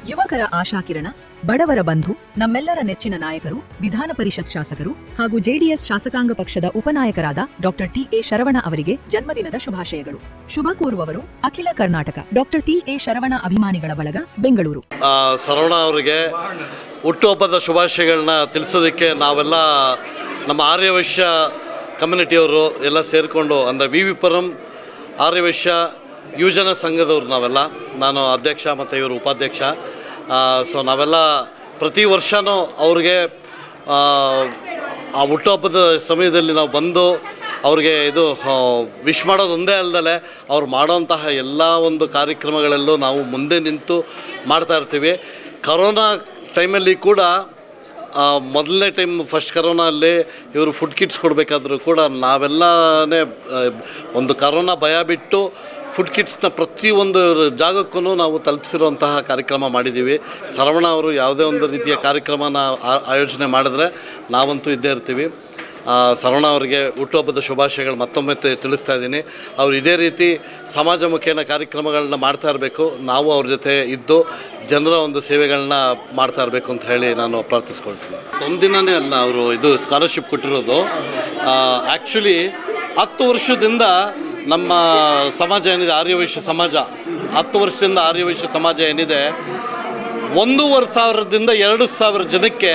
ಯುವಕರ ಆಶಾಕಿರಣ, ಬಡವರ ಬಂಧು, ನಮ್ಮೆಲ್ಲರ ನೆಚ್ಚಿನ ನಾಯಕರು, ವಿಧಾನ ಪರಿಷತ್ ಶಾಸಕರು ಹಾಗೂ ಜೆಡಿಎಸ್ ಶಾಸಕಾಂಗ ಪಕ್ಷದ ಉಪನಾಯಕರಾದ ಡಾಕ್ಟರ್ ಟಿ.ಎ. ಶರವಣ ಅವರಿಗೆ ಜನ್ಮದಿನದ ಶುಭಾಶಯಗಳು. ಶುಭ ಕೋರುವವರು ಅಖಿಲ ಕರ್ನಾಟಕ ಡಾಕ್ಟರ್ ಟಿ.ಎ. ಶರವಣ ಅಭಿಮಾನಿಗಳ ಬಳಗ, ಬೆಂಗಳೂರು. ಶರವಣ ಅವರಿಗೆ ಹುಟ್ಟುಹಬ್ಬದ ಶುಭಾಶಯಗಳನ್ನ ತಿಳಿಸೋದಕ್ಕೆ ನಾವೆಲ್ಲ ನಮ್ಮ ಆರ್ಯವೈಶ್ಯ ಕಮ್ಯುನಿಟಿಯವರು ಎಲ್ಲ ಸೇರಿಕೊಂಡು, ಅಂದರೆ ವಿ.ವಿ.ಪುರಂ ಆರ್ಯವೈಶ್ಯ ಯುವಜನ ಸಂಘದವ್ರು ನಾವೆಲ್ಲ, ನಾನು ಅಧ್ಯಕ್ಷ ಮತ್ತು ಇವರು ಉಪಾಧ್ಯಕ್ಷ. ಸೊ ನಾವೆಲ್ಲ ಪ್ರತಿ ವರ್ಷವೂ ಅವ್ರಿಗೆ ಆ ಹುಟ್ಟುಹಬ್ಬದ ಸಮಯದಲ್ಲಿ ನಾವು ಬಂದು ಅವ್ರಿಗೆ ಇದು ವಿಶ್ ಮಾಡೋದು ಒಂದೇ ಅಲ್ಲದೆ ಅವ್ರು ಮಾಡೋಂತಹ ಎಲ್ಲ ಒಂದು ಕಾರ್ಯಕ್ರಮಗಳಲ್ಲೂ ನಾವು ಮುಂದೆ ನಿಂತು ಮಾಡ್ತಾಯಿರ್ತೀವಿ. ಕರೋನಾ ಟೈಮಲ್ಲಿ ಕೂಡ ಮೊದಲನೇ ಟೈಮ್ ಫಸ್ಟ್ ಕರೋನಲ್ಲಿ ಇವರು ಫುಡ್ ಕಿಟ್ಸ್ ಕೊಡಬೇಕಾದ್ರೂ ಕೂಡ ನಾವೆಲ್ಲನೇ ಒಂದು ಕರೋನಾ ಭಯ ಬಿಟ್ಟು ಫುಡ್ ಕಿಟ್ಸ್ನ ಪ್ರತಿಯೊಂದು ಜಾಗಕ್ಕೂ ನಾವು ತಲುಪಿಸಿರುವಂತಹ ಕಾರ್ಯಕ್ರಮ ಮಾಡಿದ್ದೀವಿ. ಶರವಣ ಅವರು ಯಾವುದೇ ಒಂದು ರೀತಿಯ ಕಾರ್ಯಕ್ರಮನ ಆಯೋಜನೆ ಮಾಡಿದ್ರೆ ನಾವಂತೂ ಇದ್ದೇ ಇರ್ತೀವಿ. ಶರವಣ ಅವರಿಗೆ ಹುಟ್ಟುಹಬ್ಬದ ಶುಭಾಶಯಗಳು ಮತ್ತೊಮ್ಮೆ ತಿಳಿಸ್ತಾ ಇದ್ದೀನಿ. ಅವರು ಇದೇ ರೀತಿ ಸಮಾಜಮುಖಿನ ಕಾರ್ಯಕ್ರಮಗಳನ್ನ ಮಾಡ್ತಾ ಇರಬೇಕು. ನಾವು ಅವ್ರ ಜೊತೆ ಇದ್ದು ಜನರ ಒಂದು ಸೇವೆಗಳನ್ನ ಮಾಡ್ತಾ ಇರಬೇಕು ಅಂತ ಹೇಳಿ ನಾನು ಪ್ರಾರ್ಥಿಸ್ಕೊಳ್ತೀನಿ. ಒಂದಿನವೇ ಅಲ್ಲ ಅವರು ಇದು ಸ್ಕಾಲರ್ಶಿಪ್ ಕೊಟ್ಟಿರೋದು. ಆ್ಯಕ್ಚುಲಿ 10 ವರ್ಷದಿಂದ ನಮ್ಮ ಸಮಾಜ ಏನಿದೆ, ಆರ್ಯವೈಶ್ಯ ಸಮಾಜ, 10 ವರ್ಷದಿಂದ ಆರ್ಯವೈಶ್ಯ ಸಮಾಜ ಏನಿದೆ, 1,500ದಿಂದ 2,000 ಜನಕ್ಕೆ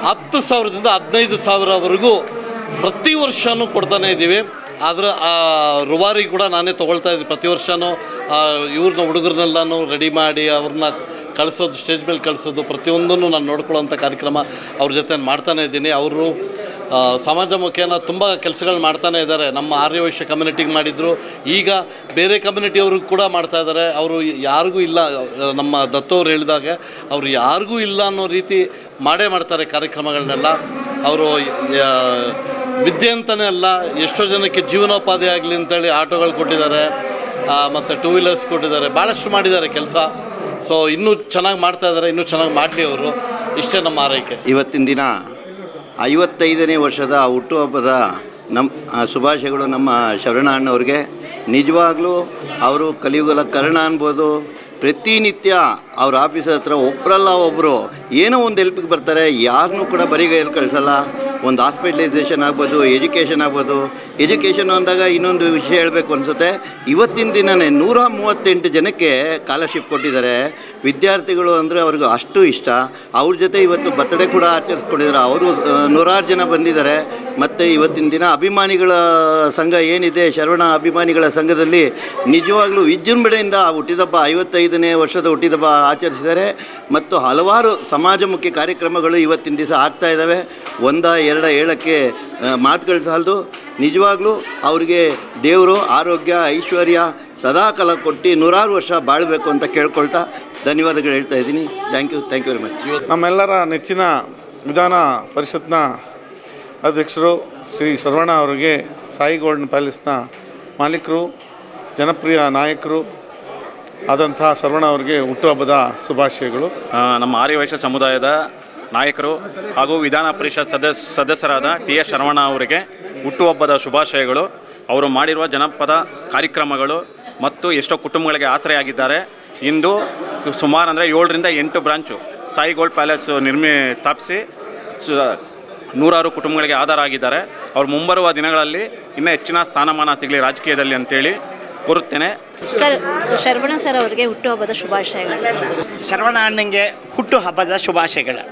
10,000ದಿಂದ 15,000ವರೆಗೂ ಪ್ರತಿ ವರ್ಷವೂ ಕೊಡ್ತಾನೆ ಇದ್ದೀವಿ. ಆದರೆ ರುವಾರಿ ಕೂಡ ನಾನೇ ತೊಗೊಳ್ತಾ ಇದ್ದೀನಿ. ಪ್ರತಿ ವರ್ಷವೂ ಇವ್ರನ್ನ ಹುಡುಗರನ್ನೆಲ್ಲನೂ ರೆಡಿ ಮಾಡಿ ಅವ್ರನ್ನ ಕಳಿಸೋದು, ಸ್ಟೇಜ್ ಮೇಲೆ ಕಳಿಸೋದು, ಪ್ರತಿಯೊಂದನ್ನು ನಾನು ನೋಡ್ಕೊಳ್ಳೋಂಥ ಕಾರ್ಯಕ್ರಮ ಅವ್ರ ಜೊತೆ ಮಾಡ್ತಾನೆ ಇದ್ದೀನಿ. ಅವರು ಸಮಾಜಮುಖೇನ ತುಂಬ ಕೆಲಸಗಳು ಮಾಡ್ತಾನೆ ಇದ್ದಾರೆ. ನಮ್ಮ ಆರ್ಯವೈಶ್ಯ ಕಮ್ಯುನಿಟಿಗೆ ಮಾಡಿದರು, ಈಗ ಬೇರೆ ಕಮ್ಯುನಿಟಿಯವ್ರಿಗೆ ಕೂಡ ಮಾಡ್ತಾ ಇದ್ದಾರೆ. ಅವರು ಯಾರಿಗೂ ಇಲ್ಲ, ನಮ್ಮ ದತ್ತವ್ರು ಹೇಳಿದಾಗೆ ಅವರು ಯಾರಿಗೂ ಇಲ್ಲ ಅನ್ನೋ ರೀತಿ ಮಾಡೇ ಮಾಡ್ತಾರೆ ಕಾರ್ಯಕ್ರಮಗಳನ್ನೆಲ್ಲ. ಅವರು ವಿದ್ಯೆ ಅಂತಲೇ ಅಲ್ಲ, ಎಷ್ಟೋ ಜನಕ್ಕೆ ಜೀವನೋಪಾಧಿ ಆಗಲಿ ಅಂತೇಳಿ ಆಟೋಗಳು ಕೊಟ್ಟಿದ್ದಾರೆ, ಮತ್ತು 2 ವೀಲರ್ಸ್ ಕೊಟ್ಟಿದ್ದಾರೆ, ಭಾಳಷ್ಟು ಮಾಡಿದ್ದಾರೆ ಕೆಲಸ. ಸೊ ಇನ್ನೂ ಚೆನ್ನಾಗಿ ಮಾಡ್ತಾಯಿದ್ದಾರೆ, ಇನ್ನೂ ಚೆನ್ನಾಗಿ ಮಾಡಲಿ ಅವರು. ಇಷ್ಟೇ ನಮ್ಮ ಆರೈಕೆ. ಇವತ್ತಿನ ದಿನ 55ನೇ ವರ್ಷದ ಹುಟ್ಟುಹಬ್ಬದ ಶುಭಾಶಯಗಳು ನಮ್ಮ ಶರವಣ ಅಣ್ಣವ್ರಿಗೆ. ನಿಜವಾಗ್ಲೂ ಅವರು ಕಲಿಯುಗದ ಕರ್ಣ ಅನ್ಬೋದು. ಪ್ರತಿನಿತ್ಯ ಅವ್ರ ಆಫೀಸರ್ ಹತ್ರ ಒಬ್ಬರಲ್ಲ ಒಬ್ಬರು ಏನೋ ಒಂದು ಹೆಲ್ಪಿಗೆ ಬರ್ತಾರೆ. ಯಾರನ್ನೂ ಕೂಡ ಬರಿಗೈಯಲ್ಲಿ ಕಳಿಸಲ್ಲ. ಒಂದು ಹಾಸ್ಪಿಟಲೈಸೇಷನ್ ಆಗ್ಬೋದು, ಎಜುಕೇಷನ್ ಆಗ್ಬೋದು. ಎಜುಕೇಷನ್ ಅಂದಾಗ ಇನ್ನೊಂದು ವಿಷಯ ಹೇಳಬೇಕು ಅನಿಸುತ್ತೆ. ಇವತ್ತಿನ ದಿನವೇ 138 ಜನಕ್ಕೆ ಸ್ಕಾಲರ್ಶಿಪ್ ಕೊಟ್ಟಿದ್ದಾರೆ. ವಿದ್ಯಾರ್ಥಿಗಳು ಅಂದರೆ ಅವ್ರಿಗೆ ಅಷ್ಟು ಇಷ್ಟ. ಅವ್ರ ಜೊತೆ ಇವತ್ತು ಬರ್ತ್ಡೇ ಕೂಡ ಆಚರಿಸ್ಕೊಂಡಿದ್ದಾರೆ. ಅವರು 106 ಜನ ಬಂದಿದ್ದಾರೆ. ಮತ್ತು ಇವತ್ತಿನ ದಿನ ಅಭಿಮಾನಿಗಳ ಸಂಘ ಏನಿದೆ, ಶರವಣ ಅಭಿಮಾನಿಗಳ ಸಂಘದಲ್ಲಿ ನಿಜವಾಗ್ಲೂ ವಿಜೃಂಭಣೆಯಿಂದ ಹುಟ್ಟಿದಬ್ಬ 55ನೇ ವರ್ಷದ ಹುಟ್ಟಿದಬ್ಬ ಆಚರಿಸಿದ್ದಾರೆ. ಮತ್ತು ಹಲವಾರು ಸಮಾಜಮುಖಿ ಕಾರ್ಯಕ್ರಮಗಳು ಇವತ್ತಿನ ದಿವಸ ಆಗ್ತಾ ಇದ್ದಾವೆ. 1 2 ಹೇಳೋಕ್ಕೆ ಮಾತುಗಳು ಸಾಲದು. ನಿಜವಾಗ್ಲೂ ಅವರಿಗೆ ದೇವರು ಆರೋಗ್ಯ ಐಶ್ವರ್ಯ ಸದಾಕಾಲ ಕೊಟ್ಟು 106 ವರ್ಷ ಬಾಳಬೇಕು ಅಂತ ಕೇಳ್ಕೊಳ್ತಾ ಧನ್ಯವಾದಗಳು ಹೇಳ್ತಾ ಇದ್ದೀನಿ. Thank you very much. ನಮ್ಮೆಲ್ಲರ ನೆಚ್ಚಿನ ವಿಧಾನ ಪರಿಷತ್ನ ಅಧ್ಯಕ್ಷರು ಶ್ರೀ ಶರವಣ ಅವರಿಗೆ ಸಾಯಿ ಗೋಲ್ಡನ್ ಪ್ಯಾಲೇಸ್ನ ಮಾಲೀಕರು, ಜನಪ್ರಿಯ ನಾಯಕರು ಆದಂಥ ಶರವಣ ಅವರಿಗೆ ಹುಟ್ಟುಹಬ್ಬದ ಶುಭಾಶಯಗಳು. ನಮ್ಮ ಆರ್ಯವೈಶ್ಯ ಸಮುದಾಯದ ನಾಯಕರು ಹಾಗೂ ವಿಧಾನ ಪರಿಷತ್ ಸದಸ್ಯರಾದ ಟಿ.ಎ. ಶರವಣ ಅವರಿಗೆ ಹುಟ್ಟುಹಬ್ಬದ ಶುಭಾಶಯಗಳು. ಅವರು ಮಾಡಿರುವ ಜನಪದ ಕಾರ್ಯಕ್ರಮಗಳು ಮತ್ತು ಎಷ್ಟೋ ಕುಟುಂಬಗಳಿಗೆ ಆಸರೆಯಾಗಿದ್ದಾರೆ. ಇಂದು ಸುಮಾರು ಅಂದರೆ 7ರಿಂದ 8 ಬ್ರಾಂಚು ಸಾಯಿ ಗೋಲ್ಡ್ ಪ್ಯಾಲೇಸ್ ಸ್ಥಾಪಿಸಿ 106 ಕುಟುಂಬಗಳಿಗೆ ಆಧಾರ ಆಗಿದ್ದಾರೆ. ಅವರು ಮುಂಬರುವ ದಿನಗಳಲ್ಲಿ ಇನ್ನೂ ಹೆಚ್ಚಿನ ಸ್ಥಾನಮಾನ ಸಿಗಲಿ ರಾಜಕೀಯದಲ್ಲಿ ಅಂತೇಳಿ ಕೋರುತ್ತೇನೆ. ಶರವಣ ಸರ್ ಅವರಿಗೆ ಹುಟ್ಟುಹಬ್ಬದ ಶುಭಾಶಯಗಳು. ಶರವಣ ಅಣ್ಣಂಗೆ ಹುಟ್ಟುಹಬ್ಬದ ಶುಭಾಶಯಗಳು.